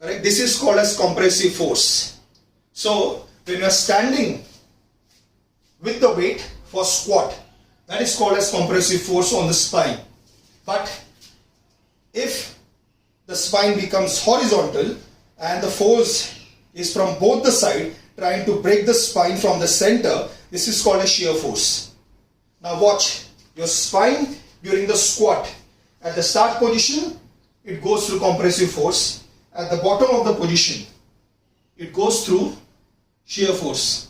Correct? This is called as compressive force. So when you are standing with the weight for squat, that is called as compressive force on the spine. But if the spine becomes horizontal and the force is from both the side trying to break the spine from the center, this is called a shear force. Now watch, your spine during the squat, at the start position it goes through compressive force, at the bottom of the position it goes through shear force,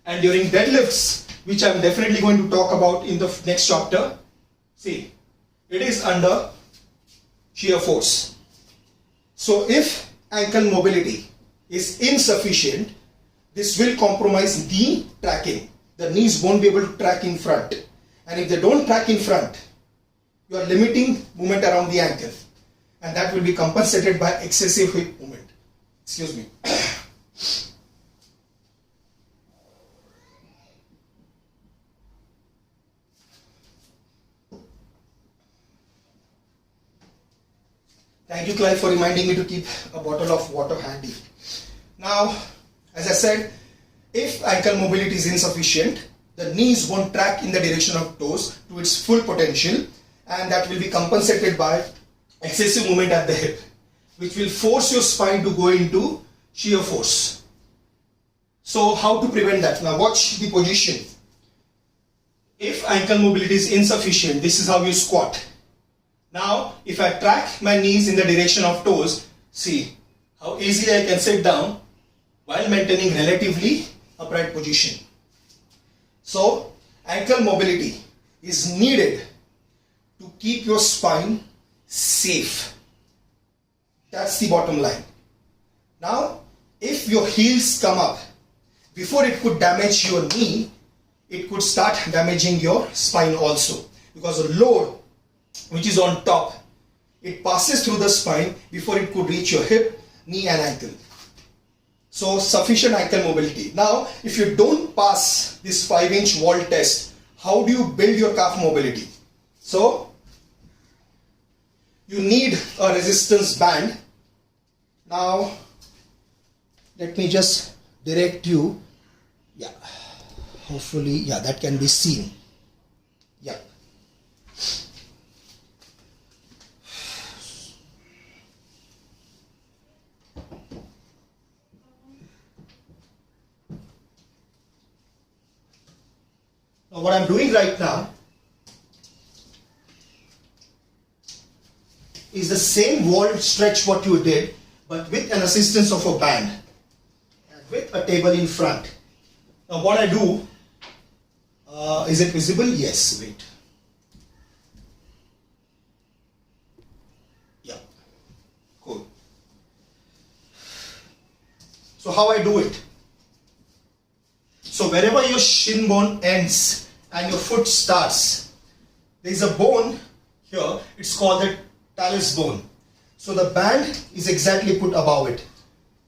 and during deadlifts, which I am definitely going to talk about in the next chapter, see, it is under shear force. So if ankle mobility is insufficient, this will compromise knee tracking. The knees won't be able to track in front, and if they don't track in front, you are limiting movement around the ankle, and that will be compensated by excessive hip movement. Excuse me. Thank you, Clive, for reminding me to keep a bottle of water handy. Now, as I said, if ankle mobility is insufficient, the knees won't track in the direction of toes to its full potential, and that will be compensated by excessive movement at the hip, which will force your spine to go into shear force. So how to prevent that? Now watch the position. If ankle mobility is insufficient, this is how you squat. Now, if I track my knees in the direction of toes, see how easily I can sit down while maintaining relatively upright position. So, ankle mobility is needed to keep your spine safe. That's the bottom line. Now, if your heels come up, before it could damage your knee, it could start damaging your spine also, because the load which is on top, it passes through the spine before it could reach your hip, knee and ankle. So sufficient ankle mobility. Now if you don't pass this 5-inch wall test, how do you build your calf mobility? So you need a resistance band. Now let me just direct you. Yeah, hopefully, yeah, that can be seen. Yeah. Now what I am doing right now is the same wall stretch what you did, but with an assistance of a band and with a table in front. Now what I do, is it visible? Yes, wait. Yeah, cool. So how I do it? So wherever your shin bone ends and your foot starts, there is a bone here, it's called the talus bone. So the band is exactly put above it.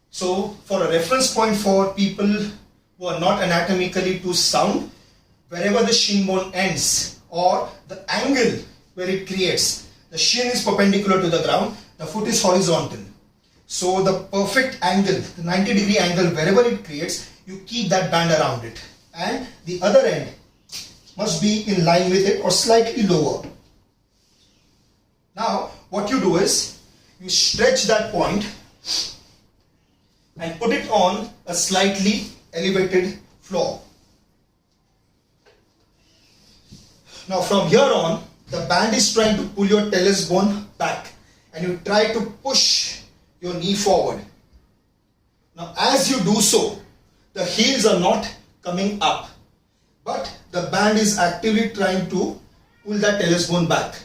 So for a reference point for people who are not anatomically too sound, wherever the shin bone ends or the angle where it creates, the shin is perpendicular to the ground, the foot is horizontal. So the perfect angle, the 90-degree angle wherever it creates, you keep that band around it, and the other end must be in line with it or slightly lower. Now what you do is you stretch that point and put it on a slightly elevated floor. Now from here on, the band is trying to pull your talus bone back, and you try to push your knee forward. Now as you do so, the heels are not coming up, but the band is actively trying to pull that talus bone back.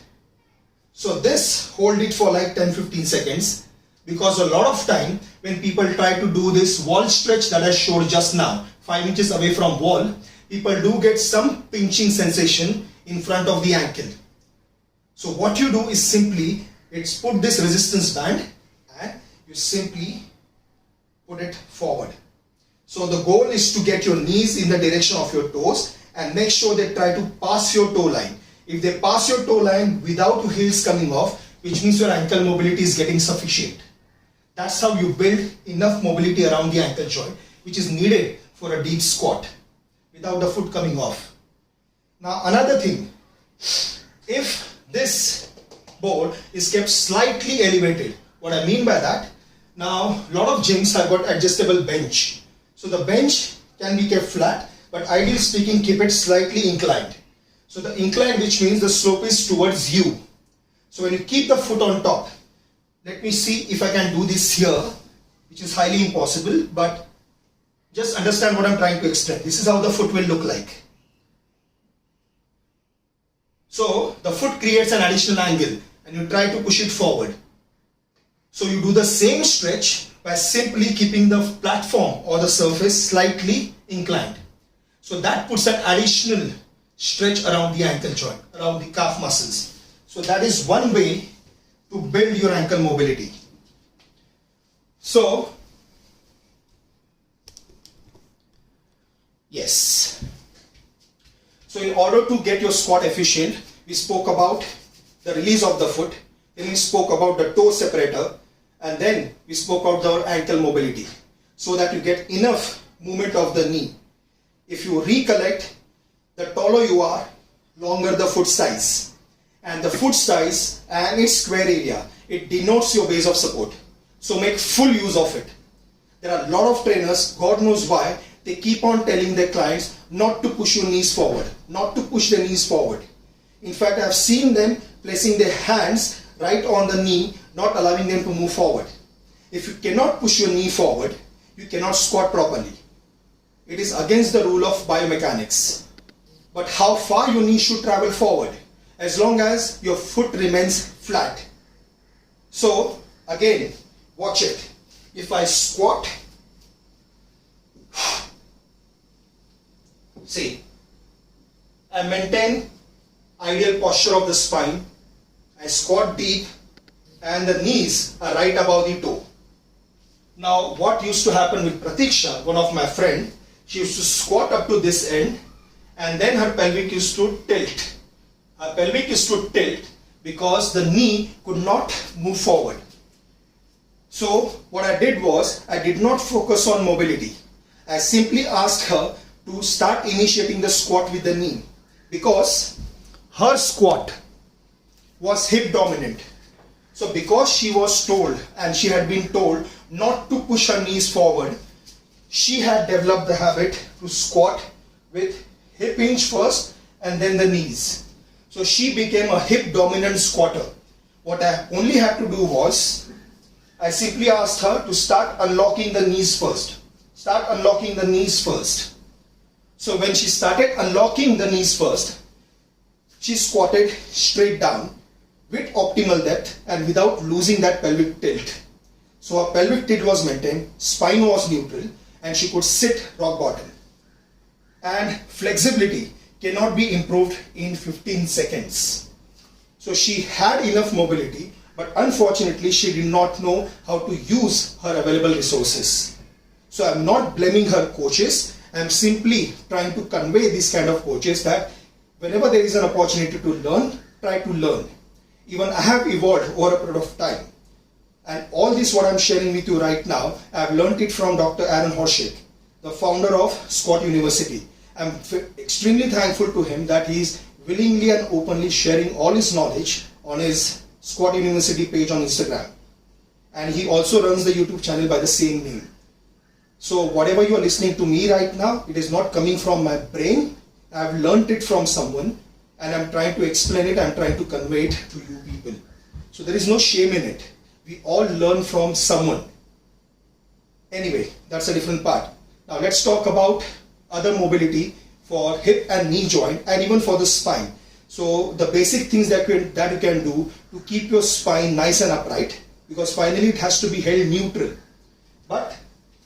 So this, hold it for like 10-15 seconds, because a lot of time when people try to do this wall stretch that I showed just now, 5 inches away from wall, people do get some pinching sensation in front of the ankle. So what you do is simply, it's put this resistance band and you simply put it forward. So the goal is to get your knees in the direction of your toes and make sure they try to pass your toe line. If they pass your toe line without your heels coming off, which means your ankle mobility is getting sufficient. That's how you build enough mobility around the ankle joint, which is needed for a deep squat without the foot coming off. Now another thing, if this board is kept slightly elevated, what I mean by that, now a lot of gyms have got adjustable bench. So the bench can be kept flat, but ideally speaking, keep it slightly inclined. So the incline, which means the slope is towards you. So when you keep the foot on top, let me see if I can do this here, which is highly impossible, but just understand what I'm trying to explain. This is how the foot will look like. So the foot creates an additional angle and you try to push it forward. So you do the same stretch by simply keeping the platform or the surface slightly inclined. So that puts an additional stretch around the ankle joint, around the calf muscles. So that is one way to build your ankle mobility. So, yes. So in order to get your squat efficient, we spoke about the release of the foot, then we spoke about the toe separator, and then we spoke about the ankle mobility, so that you get enough movement of the knee. If you recollect, the taller you are, longer the foot size. And the foot size and its square area, it denotes your base of support. So make full use of it. There are a lot of trainers, God knows why, they keep on telling their clients not to push your knees forward, not to push their knees forward. In fact, I have seen them placing their hands right on the knee, not allowing them to move forward. If you cannot push your knee forward, you cannot squat properly. It is against the rule of biomechanics. But how far your knee should travel forward, as long as your foot remains flat. So again, watch it. If I squat, see, I maintain ideal posture of the spine, I squat deep, and the knees are right above the toe. Now what used to happen with Pratiksha, one of my friend, she used to squat up to this end, and then her pelvic used to tilt. Her pelvic used to tilt because the knee could not move forward. So what I did was, I did not focus on mobility. I simply asked her to start initiating the squat with the knee, because her squat was hip dominant. So because she was told, and she had been told not to push her knees forward, she had developed the habit to squat with hip hinge first and then the knees. So she became a hip dominant squatter. What I only had to do was, I simply asked her to start unlocking the knees first. Start unlocking the knees first. So when she started unlocking the knees first, she squatted straight down with optimal depth and without losing that pelvic tilt. So her pelvic tilt was maintained, spine was neutral, and she could sit rock bottom. And flexibility cannot be improved in 15 seconds. So she had enough mobility, but unfortunately she did not know how to use her available resources. So I'm not blaming her coaches, I'm simply trying to convey this kind of coaches that whenever there is an opportunity to learn, try to learn. Even I have evolved over a period of time. And all this what I'm sharing with you right now, I've learned it from Dr. Aaron Horschig, the founder of Squat University. I'm extremely thankful to him that he is willingly and openly sharing all his knowledge on his Squat University page on Instagram. And he also runs the YouTube channel by the same name. So whatever you are listening to me right now, it is not coming from my brain. I've learned it from someone and I'm trying to explain it, I'm trying to convey it to you people. So there is no shame in it. We all learn from someone. Anyway, that's a different part. Now let's talk about other mobility for hip and knee joint and even for the spine. So the basic things that you can do to keep your spine nice and upright, because finally it has to be held neutral. But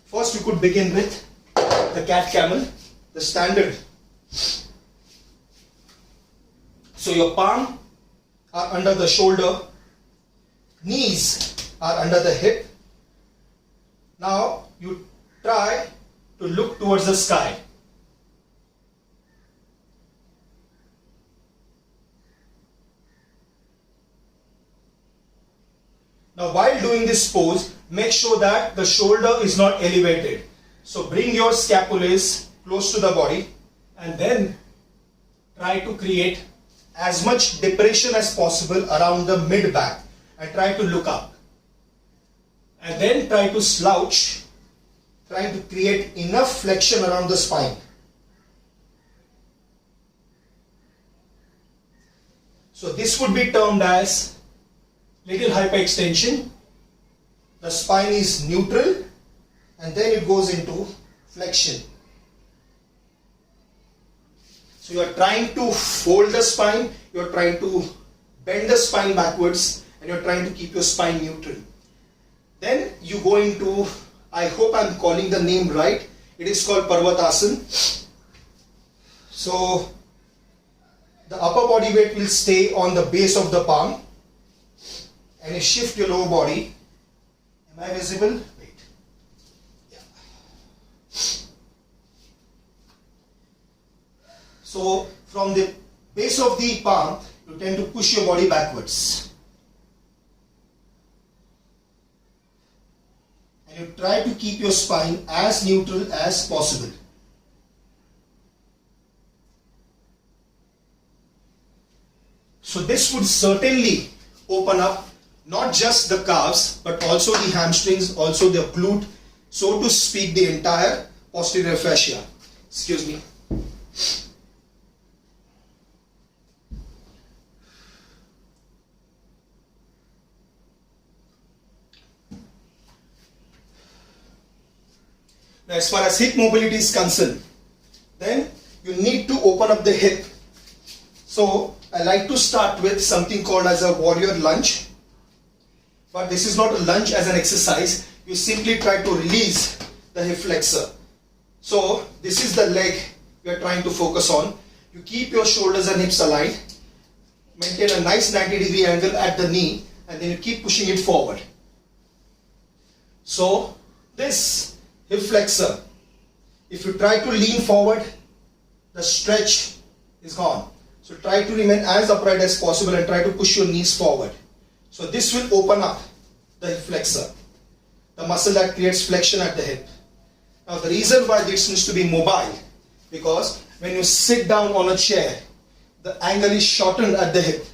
first we could begin with the cat camel, the standard. So your palm are under the shoulder, knees are under the hip. Now you try to look towards the sky. Now while doing this pose, make sure that the shoulder is not elevated. So bring your scapulae close to the body and then try to create as much depression as possible around the mid back and try to look up. And then try to slouch, trying to create enough flexion around the spine. So this would be termed as little hyperextension. The spine is neutral and then it goes into flexion. So you are trying to fold the spine, you are trying to bend the spine backwards, and you are trying to keep your spine neutral. Then you go into, I hope I am calling the name right, it is called Parvatasana. So the upper body weight will stay on the base of the palm and you shift your lower body. Am I visible? Wait. Yeah. So from the base of the palm, you tend to push your body backwards. And you try to keep your spine as neutral as possible. So this would certainly open up not just the calves but also the hamstrings, also the glute, so to speak the entire posterior fascia. Excuse me. Now as far as hip mobility is concerned, then you need to open up the hip. So I like to start with something called as a warrior lunge. But this is not a lunge as an exercise. You simply try to release the hip flexor. So this is the leg you are trying to focus on. You keep your shoulders and hips aligned. Maintain a nice 90-degree angle at the knee and then you keep pushing it forward. So this hip flexor, if you try to lean forward, the stretch is gone. So try to remain as upright as possible and try to push your knees forward. So this will open up the hip flexor, the muscle that creates flexion at the hip. Now the reason why this needs to be mobile, because when you sit down on a chair, the angle is shortened at the hip.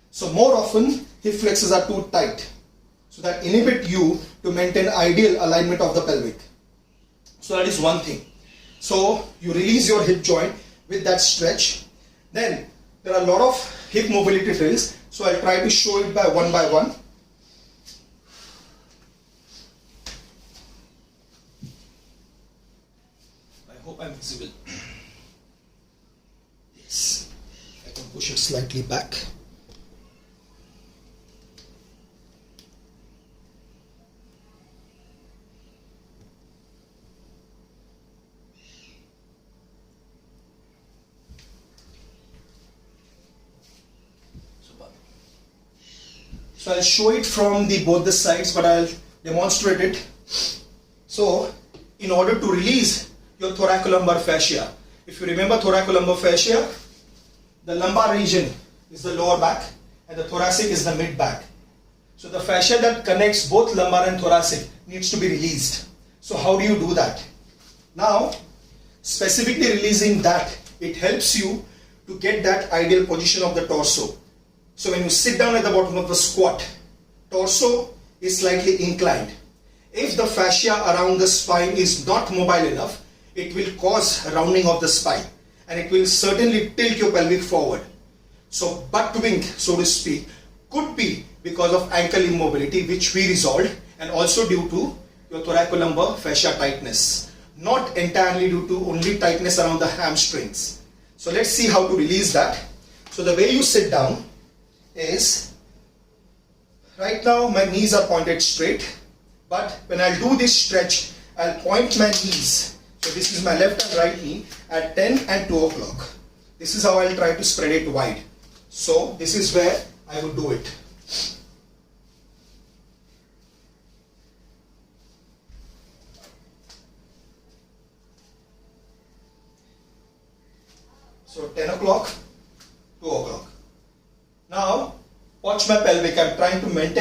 So more often hip flexors are too tight. So that inhibit you to maintain ideal alignment of the pelvic. So that is one thing. So you release your hip joint with that stretch. Then there are a lot of hip mobility drills. So I'll try to show it by one. I hope I'm visible. Yes. I can push it slightly back. So I'll show it from both the sides, but I'll demonstrate it. So in order to release your thoracolumbar fascia, if you remember thoracolumbar fascia, the lumbar region is the lower back and the thoracic is the mid back. So the fascia that connects both lumbar and thoracic needs to be released. So how do you do that? Now, specifically releasing that, it helps you to get that ideal position of the torso. So when you sit down at the bottom of the squat, torso is slightly inclined. If the fascia around the spine is not mobile enough, it will cause rounding of the spine and it will certainly tilt your pelvic forward. So butt wink, so to speak, could be because of ankle immobility, which we resolved, and also due to your thoracolumbar fascia tightness. Not entirely due to only tightness around the hamstrings. So let's see how to release that. So the way you sit down is, right now my knees are pointed straight, but when I'll do this stretch, I'll point my knees. So this is my left and right knee at 10 and 2 o'clock. This is how I'll try to spread it wide. So this is where I would do it. So 10 o'clock, 2 o'clock. Now watch my pelvic. I'm trying to maintain